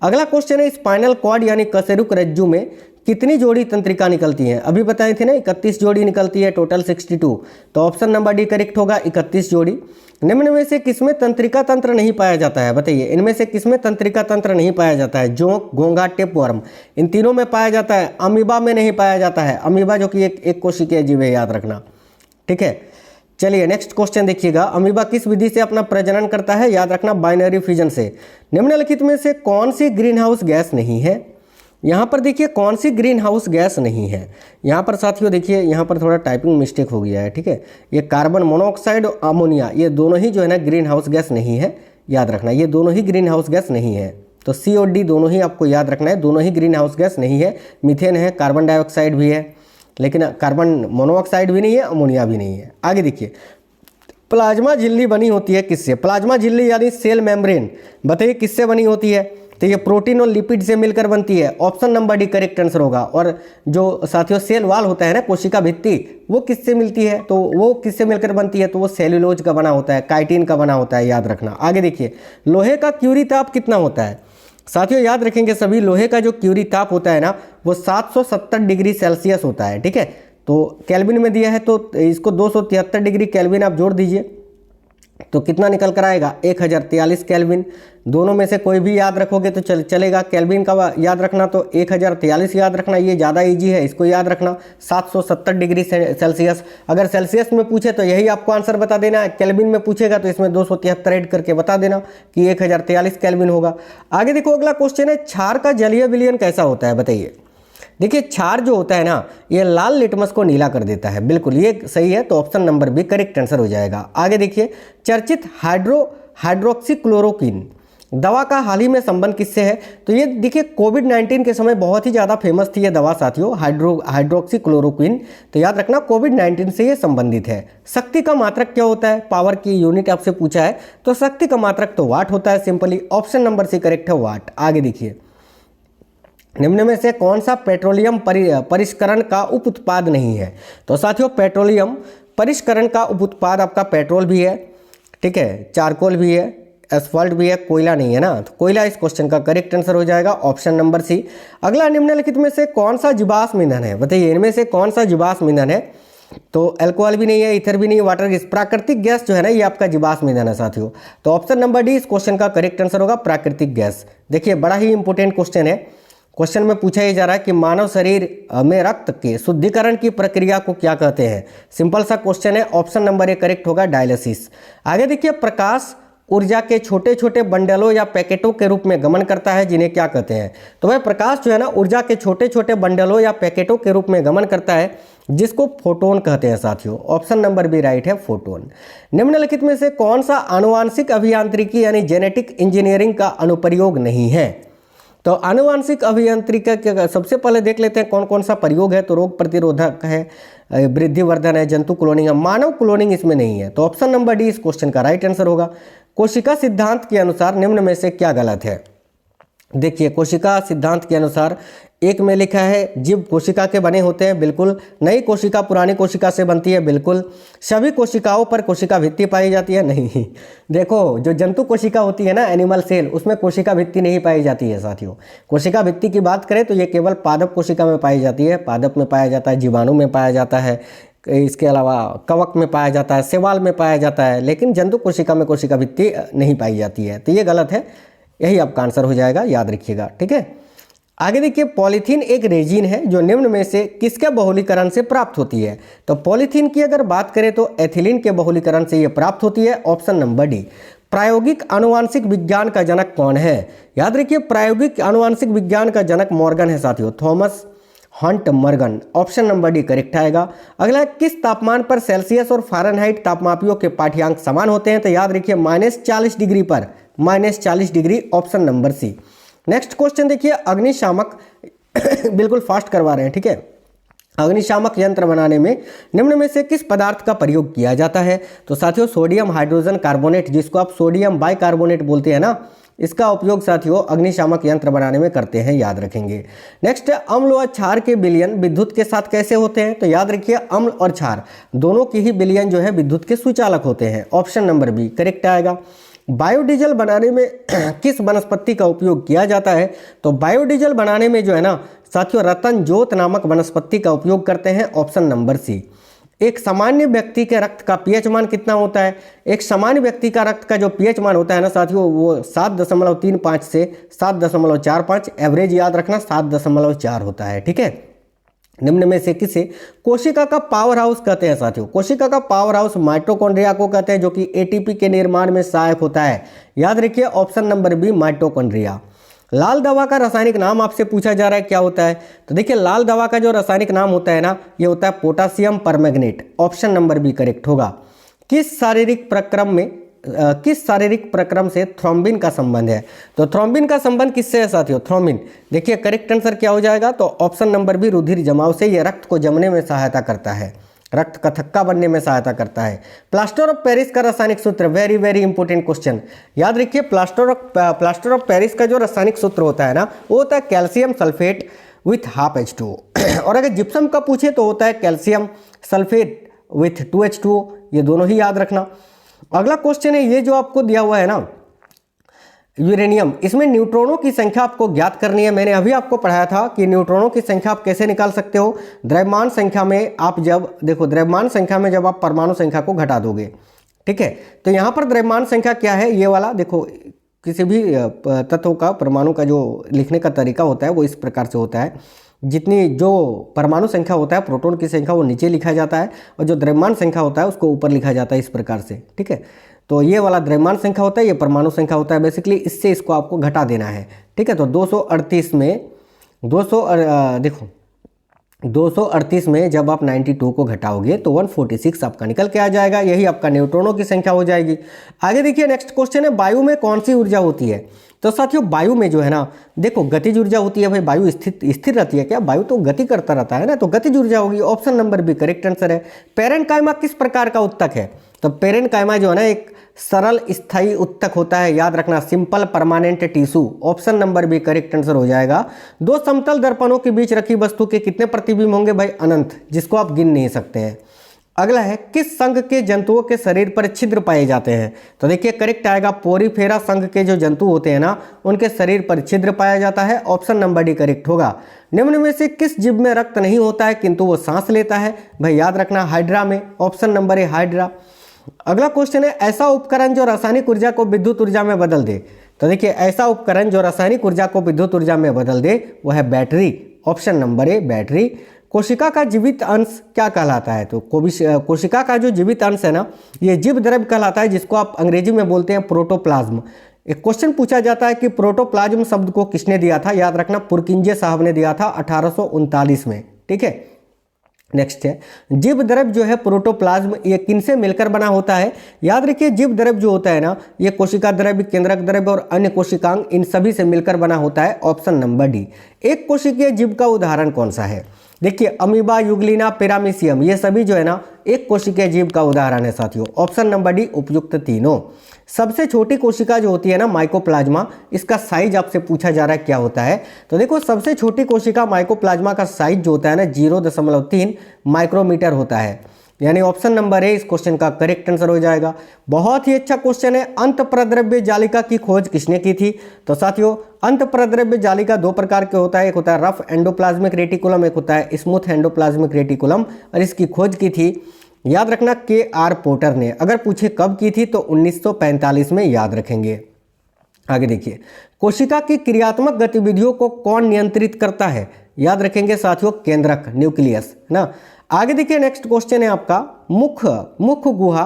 अगला क्वेश्चन है, स्पाइनल कॉर्ड यानी कशेरुक रज्जु में कितनी जोड़ी तंत्रिका निकलती हैं? अभी बताए थे ना 31 जोड़ी निकलती है, टोटल 62। तो ऑप्शन नंबर डी करेक्ट होगा, 31 जोड़ी। निम्न में से किसमें तंत्रिका तंत्र नहीं पाया जाता है? बताइए, इनमें से किसमें तंत्रिका तंत्र नहीं पाया जाता है? जोंक, घोंघा, टेपवर्म, इन तीनों में पाया जाता है। अमीबा में नहीं पाया जाता है। अमीबा जो कि एक कोशिकीय जीव है, याद रखना। ठीक है, चलिए नेक्स्ट क्वेश्चन देखिएगा। अमीबा किस विधि से अपना प्रजनन करता है? याद रखना, बाइनरी फ्यूजन से। निम्नलिखित में से कौन सी ग्रीन हाउस गैस नहीं है? यहाँ पर देखिए कौन सी ग्रीन हाउस गैस नहीं है। यहाँ पर साथियों देखिए, यहाँ पर थोड़ा टाइपिंग मिस्टेक हो गया है। ठीक है, ये कार्बन मोनोऑक्साइड और अमोनिया, ये दोनों ही जो है ना ग्रीन हाउस गैस नहीं है, याद रखना। ये दोनों ही ग्रीन हाउस गैस नहीं है। तो सी और डी दोनों ही आपको याद रखना है, दोनों ही ग्रीन हाउस गैस नहीं है। मीथेन है, कार्बन डाइऑक्साइड भी है, लेकिन कार्बन मोनोऑक्साइड भी नहीं है, अमोनिया भी नहीं है। आगे देखिए, प्लाज्मा झिल्ली बनी होती है किससे? प्लाज्मा झिल्ली यानी सेल मेम्ब्रेन, बताइए किससे बनी होती है? तो ये प्रोटीन और लिपिड से मिलकर बनती है। Option number D correct answer होगा। और जो साथियों सेल वाल होता है ना, कोशिका भित्ति, वो किससे मिलती है? तो वो किससे मिलकर बनती है? तो वो सेल्यूलोज का बना होता है, काइटिन का बना होता है, याद रखना। आगे देखिए, लोहे का क्यूरी ताप कितना होता है? साथियों याद रखेंगे सभी, लोहे का जो क्यूरी ताप होता है ना, वो 770 डिग्री सेल्सियस होता है। ठीक है, तो केल्विन में दिया है, तो इसको 273 डिग्री केल्विन आप जोड़ दीजिए, तो कितना निकल कर आएगा? 1043 केल्विन। दोनों में से कोई भी याद रखोगे तो चलेगा। केल्विन का याद रखना तो 1043 याद रखना, ये ज़्यादा इजी है, इसको याद रखना। 770 डिग्री सेल्सियस, अगर सेल्सियस में पूछे तो यही आपको आंसर बता देना है। केल्विन में पूछेगा तो इसमें 273 ऐड करके बता देना कि 1043 केल्विन होगा। आगे देखो, अगला क्वेश्चन है, क्षार का जलीय विलयन कैसा होता है? बताइए। देखिए, क्षार जो होता है ना, ये लाल लिटमस को नीला कर देता है। बिल्कुल ये सही है, तो option number B correct answer हो जाएगा। आगे देखिए, चर्चित हाइड्रोक्सीक्लोरोक्विन दवा का हाल ही में संबंध किससे है? तो ये देखिए, कोविड-19 के समय बहुत ही ज़्यादा फेमस थी ये दवा साथियों, हाइड्रोक्सीक्लोरोक्विन। तो याद रखना, कोविड-19 से ये संबंधित है। शक्ति का मात्रक क्या होता है? पावर की यूनिट आपसे पूछा है, तो शक्ति का मात्रक तो वाट होता है simply. Option number C correct है, वाट। आगे देखिए, निम्न में से कौन सा पेट्रोलियम परिष्करण का उप उत्पाद नहीं है? तो साथियों पेट्रोलियम परिष्करण का उप उत्पाद आपका पेट्रोल भी है, ठीक है, चारकोल भी है, एस्फाल्ट भी है, कोयला नहीं है ना। तो कोयला इस क्वेश्चन का करेक्ट आंसर हो जाएगा, ऑप्शन नंबर सी। अगला, निम्नलिखित में से कौन सा जीवाश्म ईंधन है? बताइए, इनमें से कौन सा जीवाश्म ईंधन है? तो अल्कोहल भी नहीं है, ईथर भी नहीं है, वाटर गैस। प्राकृतिक गैस जो है ना, ये आपका जीवाश्म ईंधन है साथियों। तो ऑप्शन नंबर डी इस क्वेश्चन का करेक्ट आंसर होगा, प्राकृतिक गैस। देखिए, बड़ा ही इंपॉर्टेंट क्वेश्चन है। क्वेश्चन में पूछा ही जा रहा है कि मानव शरीर में रक्त के शुद्धिकरण की प्रक्रिया को क्या कहते हैं? सिंपल सा क्वेश्चन है, ऑप्शन नंबर ए करेक्ट होगा, डायलिसिस। आगे देखिए, प्रकाश ऊर्जा के छोटे छोटे बंडलों या पैकेटों के रूप में गमन करता है, जिन्हें क्या कहते हैं? तो वह प्रकाश जो है ना, ऊर्जा के छोटे छोटे बंडलों या पैकेटों के रूप में गमन करता है, जिसको फोटोन कहते हैं साथियों। ऑप्शन नंबर बी राइट है, फोटोन। निम्नलिखित में से कौन सा आनुवांशिक अभियांत्रिकी यानी जेनेटिक इंजीनियरिंग का अनुप्रयोग नहीं है? तो आनुवांशिक अभियांत्रिकी के सबसे पहले देख लेते हैं कौन कौन सा प्रयोग है। तो रोग प्रतिरोधक है, वृद्धिवर्धन है, जंतु क्लोनिंग है, मानव क्लोनिंग इसमें नहीं है। तो ऑप्शन नंबर डी इस क्वेश्चन का राइट आंसर होगा। कोशिका सिद्धांत के अनुसार निम्न में से क्या गलत है? देखिए, कोशिका सिद्धांत के अनुसार एक में लिखा है जीव कोशिका के बने होते हैं, बिल्कुल। नई कोशिका पुरानी कोशिका से बनती है, बिल्कुल। सभी कोशिकाओं पर कोशिका भित्ति पाई जाती है, नहीं। देखो, जो जंतु कोशिका होती है ना, एनिमल सेल, उसमें कोशिका भित्ति नहीं पाई जाती है साथियों। कोशिका भित्ति की बात करें तो ये केवल पादप कोशिका में पाई जाती है। पादप में पाया जाता है, जीवाणु में पाया जाता है, इसके अलावा कवक में पाया जाता है, शैवाल में पाया जाता है, लेकिन जंतु कोशिका में कोशिका भित्ति नहीं पाई जाती है। तो ये गलत है, यही आपका आंसर हो जाएगा, याद रखिएगा, ठीक है। आगे देखिए, पॉलीथीन एक रेजिन है जो निम्न में से किसके बहुलीकरण से प्राप्त होती है? तो पॉलीथीन की अगर बात करें तो एथिलीन के बहुलीकरण से यह प्राप्त होती है, ऑप्शन नंबर डी। प्रायोगिक आनुवांशिक विज्ञान का जनक कौन है? याद रखिए, प्रायोगिक आनुवांशिक विज्ञान का जनक मॉर्गन है साथियों, Thomas Hunt Morgan, option number D correct आएगा। अगला, किस तापमान पर सेल्सियस और फ़ारेनहाइट तापमापियों के पाठ्यांक समान होते हैं? तो याद रखिए -40 डिग्री पर -40 degree, option number C. Next question देखिए, अग्निशामक बिल्कुल फास्ट करवा रहे हैं, ठीक है। अग्निशामक यंत्र बनाने में निम्न में से किस पदार्थ का प्रयोग किया जाता है? तो साथियों सोडियम हाइड्रोजन कार्बोनेट, जिसको आप सोडियम बाइकार्बोनेट बोलते हैं ना, इसका उपयोग साथियों अग्निशामक यंत्र बनाने में करते हैं, याद रखेंगे। नेक्स्ट, अम्ल व क्षार के विलयन विद्युत के साथ कैसे होते हैं? तो याद रखिए, अम्ल और क्षार दोनों की ही विलयन जो है विद्युत के सुचालक होते हैं, ऑप्शन नंबर बी करेक्ट आएगा। बायोडीजल बनाने में किस वनस्पति का उपयोग किया जाता है? तो बायोडीजल बनाने में जो है ना साथियों रतन जोत नामक वनस्पति का उपयोग करते हैं, ऑप्शन नंबर सी। एक सामान्य व्यक्ति के रक्त का पीएच मान कितना होता है? एक सामान्य व्यक्ति का रक्त का जो पीएच मान होता है ना साथियों, वो 7.35 से 7.45, एवरेज याद रखना 7.4 होता है, ठीक है। निम्न में से किसे कोशिका का पावर हाउस कहते हैं साथियों? कोशिका का पावर हाउस माइटोकॉन्ड्रिया को कहते हैं, जो कि एटीपी के निर्माण में सहायक होता है, याद रखिए ऑप्शन नंबर बी माइटोकॉन्ड्रिया। लाल दवा का रासायनिक नाम आपसे पूछा जा रहा है, क्या होता है? तो देखिए, लाल दवा का जो रासायनिक नाम होता है ना, ये होता है potassium permanganate, option number B correct होगा। किस शारीरिक प्रक्रम से थ्रोम्बिन का संबंध है? तो थ्रोम्बिन का संबंध किससे है साथियों? थ्रोम्बिन, देखिए करेक्ट आंसर क्या हो जाएगा? तो ऑप्शन नंबर बी रुधिर जमाव से। यह रक्त को जमने में सहायता करता है, रक्त का थक्का बनने में सहायता करता है। प्लास्टर ऑफ पेरिस का रासायनिक सूत्र, वेरी वेरी इंपॉर्टेंट क्वेश्चन, याद रखिए। प्लास्टर ऑफ पेरिस का जो रासायनिक सूत्र होता है ना, वो होता है calcium sulphate with half H2O और अगर जिप्सम का पूछे तो होता है कैल्शियम सल्फेट विथ 2H2O, ये दोनों ही याद रखना। अगला क्वेश्चन है, ये जो आपको दिया हुआ है ना यूरेनियम, इसमें न्यूट्रॉनों की संख्या आपको ज्ञात करनी है। मैंने अभी आपको पढ़ाया था कि न्यूट्रॉनों की संख्या आप कैसे निकाल सकते हो। द्रव्यमान संख्या में आप जब देखो, द्रव्यमान संख्या में जब आप परमाणु संख्या को घटा दोगे, ठीक है। तो यहाँ पर द्रव्यमान संख्या क्या है, ये वाला देखो, किसी भी तत्व का परमाणु का जो लिखने का तरीका होता है वो इस प्रकार से होता है। जितनी जो परमाणु संख्या होता है, प्रोटॉन की संख्या, वो नीचे लिखा जाता है, और जो द्रव्यमान संख्या होता है उसको ऊपर लिखा जाता है, इस प्रकार से, ठीक है। तो ये वाला द्रव्यमान संख्या होता है, ये परमाणु संख्या होता है, बेसिकली इससे इसको आपको घटा देना है, ठीक है। तो 238 में 238 में जब आप 92 को घटाओगे तो 146 आपका निकल के आ जाएगा, यही आपका न्यूट्रॉनों की संख्या हो जाएगी। आगे देखिए, नेक्स्ट क्वेश्चन है, वायु में कौन सी ऊर्जा होती है? तो साथियों वायु में जो है ना, देखो गतिज ऊर्जा होती है। भाई वायु स्थिर रहती है क्या? वायु तो गति करता रहता है ना, तो गतिज ऊर्जा होगी, option number B correct answer है। पेरेनकाइमा किस प्रकार का उत्तक है? तो पेरेनकाइमा जो है ना एक सरल स्थायी उत्तक होता है, याद रखना, simple permanent tissue, option number B correct answer हो जाएगा। दो समतल दर्पणों के बीच रखी वस्तु के कितने प्रतिबिंब होंगे? भाई अनंत, जिसको आप गिन नहीं सकते हैं। अगला है, किस संघ के जंतुओं के शरीर पर छिद्र पाए जाते हैं? तो देखिए करेक्ट आएगा, पोरीफेरा संघ के जो जंतु होते हैं ना, उनके शरीर पर छिद्र पाया जाता है, ऑप्शन नंबर डी करेक्ट होगा। निम्न में से किस जीव में रक्त नहीं होता है किंतु वो सांस लेता है? भाई याद रखना हाइड्रा में, ऑप्शन नंबर ए हाइड्रा। अगला क्वेश्चन है, ऐसा उपकरण जो रासायनिक ऊर्जा को विद्युत ऊर्जा में बदल दे? तो देखिए ऐसा उपकरण जो रासायनिक ऊर्जा को विद्युत ऊर्जा में बदल दे वो है battery, option number A battery. कोशिका का जीवित अंश क्या कहलाता है? तो कोशिका का जो जीवित अंश है ना, ये जीव द्रव्य कहलाता है, जिसको आप अंग्रेजी में बोलते हैं प्रोटोप्लाज्म। एक क्वेश्चन पूछा जाता है कि प्रोटोप्लाज्म शब्द को किसने दिया था? याद रखना पुरकिंजे साहब ने दिया था 1839 में, ठीक है। नेक्स्ट है, जीव द्रव्य जो है प्रोटोप्लाज्म, ये किनसे मिलकर बना होता है? याद रखिए जीव द्रव्य जो होता है ना, ये कोशिका द्रव्य, केंद्रक द्रव्य और अन्य कोशिकांग, इन सभी से मिलकर बना होता है, ऑप्शन नंबर डी। एक कोशिकीय जीव का उदाहरण कौन सा है? देखिए अमीबा, यूग्लिना, पैरामीशियम, ये सभी जो है ना एक कोशिकीय जीव का उदाहरण है साथियों, ऑप्शन नंबर डी उपयुक्त तीनों। सबसे छोटी कोशिका जो होती है ना माइकोप्लाज्मा, इसका साइज आपसे पूछा जा रहा है क्या होता है? तो देखो सबसे छोटी कोशिका माइकोप्लाज्मा का साइज जो होता है ना 0.3 माइक्रोमीटर होता है, यानी ऑप्शन नंबर ए इस क्वेश्चन का करेक्ट आंसर हो जाएगा। बहुत ही अच्छा क्वेश्चन है, अंतःप्रद्रव्य जालिका की खोज किसने की थी? तो साथियों अंतःप्रद्रव्य जालिका दो प्रकार के होता है, एक होता है रफ एंडोप्लाज्मिक रेटिकुलम, एक होता है स्मूथ एंडोप्लाज्मिक रेटिकुलम, और इसकी खोज की थी याद रखना के आर पोर्टर ने। अगर पूछे कब की थी तो 1945 में, याद रखेंगे। आगे देखिए, कोशिका की क्रियात्मक गतिविधियों को कौन नियंत्रित करता है? याद रखेंगे साथियों, केंद्रक, न्यूक्लियस, है ना। आगे देखिए, नेक्स्ट क्वेश्चन है आपका, मुख गुहा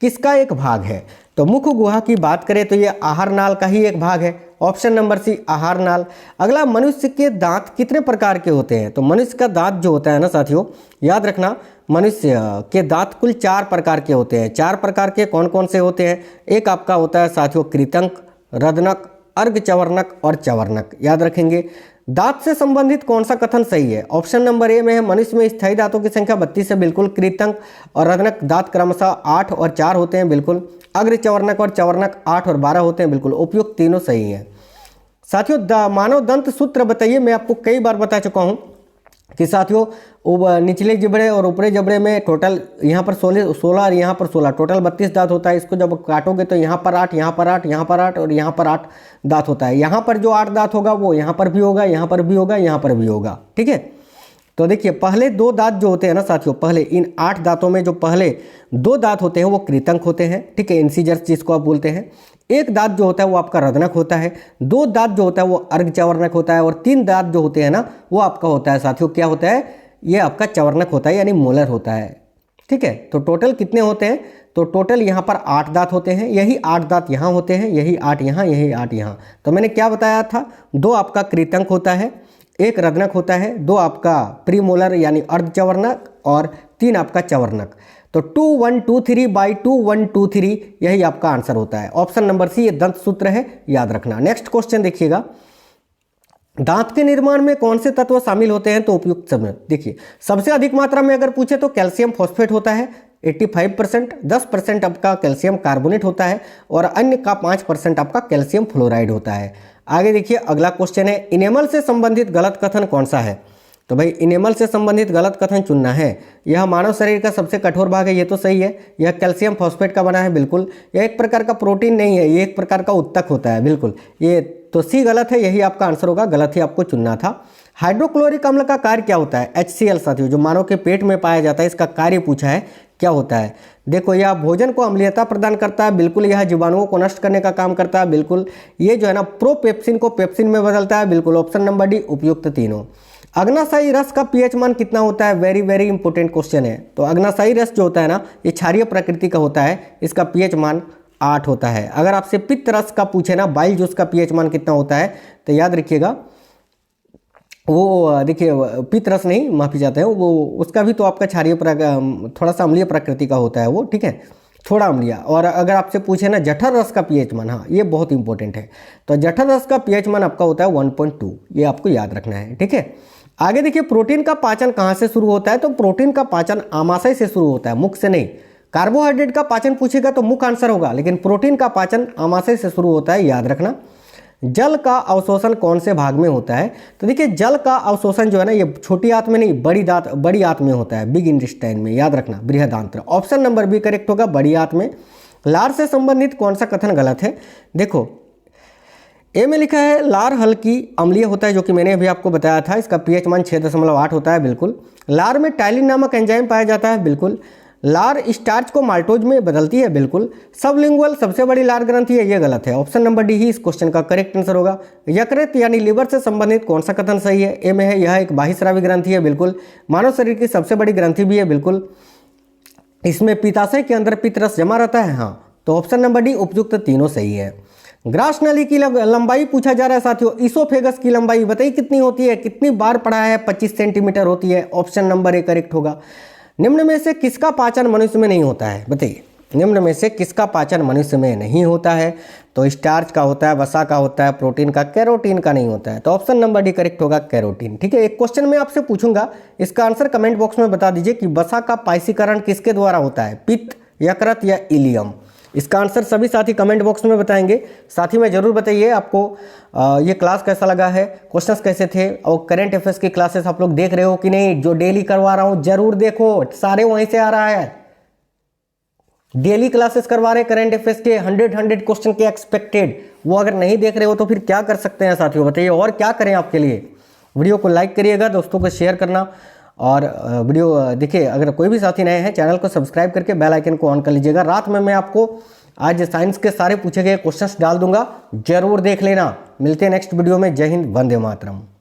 किसका एक भाग है? तो मुख गुहा की बात करें तो ये आहार नाल का ही एक भाग है, ऑप्शन नंबर सी आहार नाल। अगला, मनुष्य के दांत कितने प्रकार के होते हैं? तो मनुष्य का दांत जो होता है ना साथियों, याद रखना, मनुष्य के दांत कुल 4 प्रकार के होते हैं। 4 प्रकार के कौन कौन से होते हैं? एक आपका होता है साथियों कृतंक, रदनक, अर्धचवर्णक और चवर्णक, याद रखेंगे। दांत से संबंधित कौन सा कथन सही है? ऑप्शन नंबर ए में है, मनुष्य में स्थायी दांतों की संख्या 32 है, बिल्कुल। कृतंक और रदनक दांत क्रमशः 8 और 4 होते हैं, बिल्कुल। अग्रचवर्णक और चवर्णक 8 और 12 होते हैं, बिल्कुल। उपयुक्त तीनों सही हैं साथियों। मानव दंत सूत्र बताइए, मैं आपको कई बार बता चुका हूं कि साथियों निचले जबड़े और ऊपरी जबड़े में टोटल यहाँ पर 16 और यहाँ पर 16, टोटल 32 दांत होता है। इसको जब काटोगे तो यहाँ पर 8, यहाँ पर 8, यहाँ पर 8 और यहाँ पर 8 दांत होता है। यहाँ पर जो 8 दांत होगा वो यहाँ पर भी होगा, यहाँ पर भी होगा, यहाँ पर भी होगा, ठीक है। तो देखिए, पहले 2 दांत जो होते हैं ना साथियों, पहले इन 8 दांतों में जो पहले 2 दांत होते हैं वो कृतंक होते हैं, ठीक है, इंसिजर्स जिसको आप बोलते हैं। एक दांत जो होता है वो आपका रदनक होता है, 2 दांत जो होता है वो अर्धचवर्णक होता है, और 3 दांत जो होते हैं ना वो आपका होता है साथियों, क्या होता है? ये आपका चवर्णक होता है, यानी मोलर होता है, ठीक है। तो टोटल कितने होते हैं? तो टोटल यहाँ पर 8 दांत होते हैं, यही 8 दांत यहाँ होते हैं, यही 8 यहाँ, यही 8 यहाँ। तो मैंने क्या बताया था, 2 आपका कृतंक होता है, 1 रदनक होता है, 2 आपका प्रीमोलर यानी अर्धचवर्णक और 3 आपका चवर्णक। तो 2 1 2 3 बाई 2 1 2 3 यही आपका आंसर होता है। ऑप्शन नंबर सी ये दंत सूत्र है, याद रखना। नेक्स्ट क्वेश्चन देखिएगा, दांत के निर्माण में कौन से तत्व शामिल होते हैं? तो उपयुक्त समय देखिए, सबसे अधिक मात्रा में अगर पूछे तो कैल्शियम फॉस्फेट होता है 85%, 10% आपका कैल्शियम कार्बोनेट होता है और अन्य का 5% आपका कैल्शियम फ्लोराइड होता है। आगे देखिए, अगला क्वेश्चन है, इनेमल से संबंधित गलत कथन कौन सा है? तो भाई इनेमल से संबंधित गलत कथन चुनना है। यह मानव शरीर का सबसे कठोर भाग है, ये तो सही है। यह कैल्शियम फॉस्फेट का बना है, बिल्कुल। यह एक प्रकार का प्रोटीन नहीं है, ये एक प्रकार का उत्तक होता है, बिल्कुल। ये तो सी गलत है, यही आपका आंसर होगा, गलत ही आपको चुनना था। हाइड्रोक्लोरिक अम्ल का कार्य क्या होता है? HCl साथियों, जो मानव के पेट में पाया जाता है, इसका कार्य पूछा है, क्या होता है? देखो, यह भोजन को अम्लीयता प्रदान करता है, बिल्कुल। यह जीवाणुओं को नष्ट करने का काम करता है, बिल्कुल। ये जो है ना प्रोपेप्सिन को पेप्सिन में बदलता है, बिल्कुल। ऑप्शन नंबर डी उपयुक्त तीनों। अग्नाशयी रस का पीएच मान कितना होता है? वेरी वेरी इंपॉर्टेंट क्वेश्चन है। तो अग्नाशयी रस जो होता है ना, ये क्षारीय प्रकृति का होता है, इसका पीएच मान 8 होता है। अगर आपसे पित्त रस का पूछे ना, बाइल जूस का पीएच मान कितना होता है, तो याद रखिएगा, वो देखिए पित्त रस नहीं, माफी चाहते हैं, वो उसका भी तो आपका क्षारीय थोड़ा सा अम्लीय प्रकृति का होता है वो, ठीक है, थोड़ा अम्लीय। और अगर आपसे पूछे ना जठर रस का पीएच मान, हाँ ये बहुत इंपॉर्टेंट है, तो जठर रस का पीएच मान आपका होता है 1.2, ये आपको याद रखना है, ठीक है। आगे देखिए, प्रोटीन का पाचन कहाँ से शुरू होता है? तो प्रोटीन का पाचन आमाशय से शुरू होता है, मुख से नहीं। कार्बोहाइड्रेट का पाचन पूछेगा तो मुख आंसर होगा, लेकिन प्रोटीन का पाचन आमाशय से शुरू होता है, याद रखना। जल का अवशोषण कौन से भाग में होता है? तो देखिए, जल का अवशोषण जो है ना, ये छोटी आंत में नहीं, बड़ी आंत में होता है, बिग इंटेस्टाइन में, याद रखना, बृहदांत्र। ऑप्शन नंबर बी करेक्ट होगा, बड़ी आंत में। लार से संबंधित कौन सा कथन गलत है? देखो, ए में लिखा है लार हल्की अम्लीय होता है, जो कि मैंने अभी आपको बताया था, इसका पीएच मान 6.8 होता है, बिल्कुल। लार में टाइलिन नामक एंजाइम पाया जाता है, बिल्कुल। लार स्टार्च को माल्टोज में बदलती है, बिल्कुल। सबलिंगुअल सबसे बड़ी लार ग्रंथि है, ये गलत है। ऑप्शन नंबर डी ही इस क्वेश्चन का करेक्ट आंसर होगा। यकृत यानी लीवर से संबंधित कौन सा कथन सही है? ए में है, यह एक बाह्यस्रावी ग्रंथि है, बिल्कुल। मानव शरीर की सबसे बड़ी ग्रंथि भी है, बिल्कुल। इसमें पित्ताशय के अंदर पित्त रस जमा रहता है, हाँ। तो ऑप्शन नंबर डी उपयुक्त तीनों सही है। ग्रास नली की लंबाई पूछा जा रहा है साथियों। इसोफेगस की लंबाई बताइए कितनी होती है? कितनी बार पढ़ा है? 25 सेंटीमीटर होती है। ऑप्शन नंबर ए करेक्ट होगा। निम्न में से किसका पाचन मनुष्य में नहीं होता है? बताइए, निम्न में से किसका पाचन मनुष्य में नहीं होता है? तो स्टार्च का होता है, वसा का होता है, प्रोटीन का, कैरोटीन का नहीं होता है। तो ऑप्शन नंबर डी करेक्ट होगा, कैरोटीन। ठीक है, एक क्वेश्चन मैं आपसे पूछूंगा, इसका आंसर कमेंट बॉक्स में बता दीजिए कि वसा का पाइसीकरण किसके द्वारा होता है? पित्त, यकृत या इलियम? इसका आंसर सभी साथी कमेंट बॉक्स में बताएंगे। साथी में जरूर बताइए आपको ये क्लास कैसा लगा है, क्वेश्चंस कैसे थे, और करंट अफेयर्स की क्लासेस आप लोग देख रहे हो कि नहीं? जो डेली करवा रहा हूं जरूर देखो, सारे वहीं से आ रहा है। डेली क्लासेस करवा रहे करंट अफेयर्स के 100 क्वेश्चन के एक्सपेक्टेड। वो अगर नहीं देख रहे हो तो फिर क्या कर सकते हैं साथियों, बताइए और क्या करें आपके लिए? वीडियो को लाइक करिएगा, दोस्तों को शेयर करना और वीडियो देखिए, अगर कोई भी साथी नए हैं चैनल को सब्सक्राइब करके बेल आइकन को ऑन कर लीजिएगा। रात में मैं आपको आज साइंस के सारे पूछे गए क्वेश्चंस डाल दूंगा, जरूर देख लेना। मिलते हैं नेक्स्ट वीडियो में। जय हिंद, वंदे मातरम।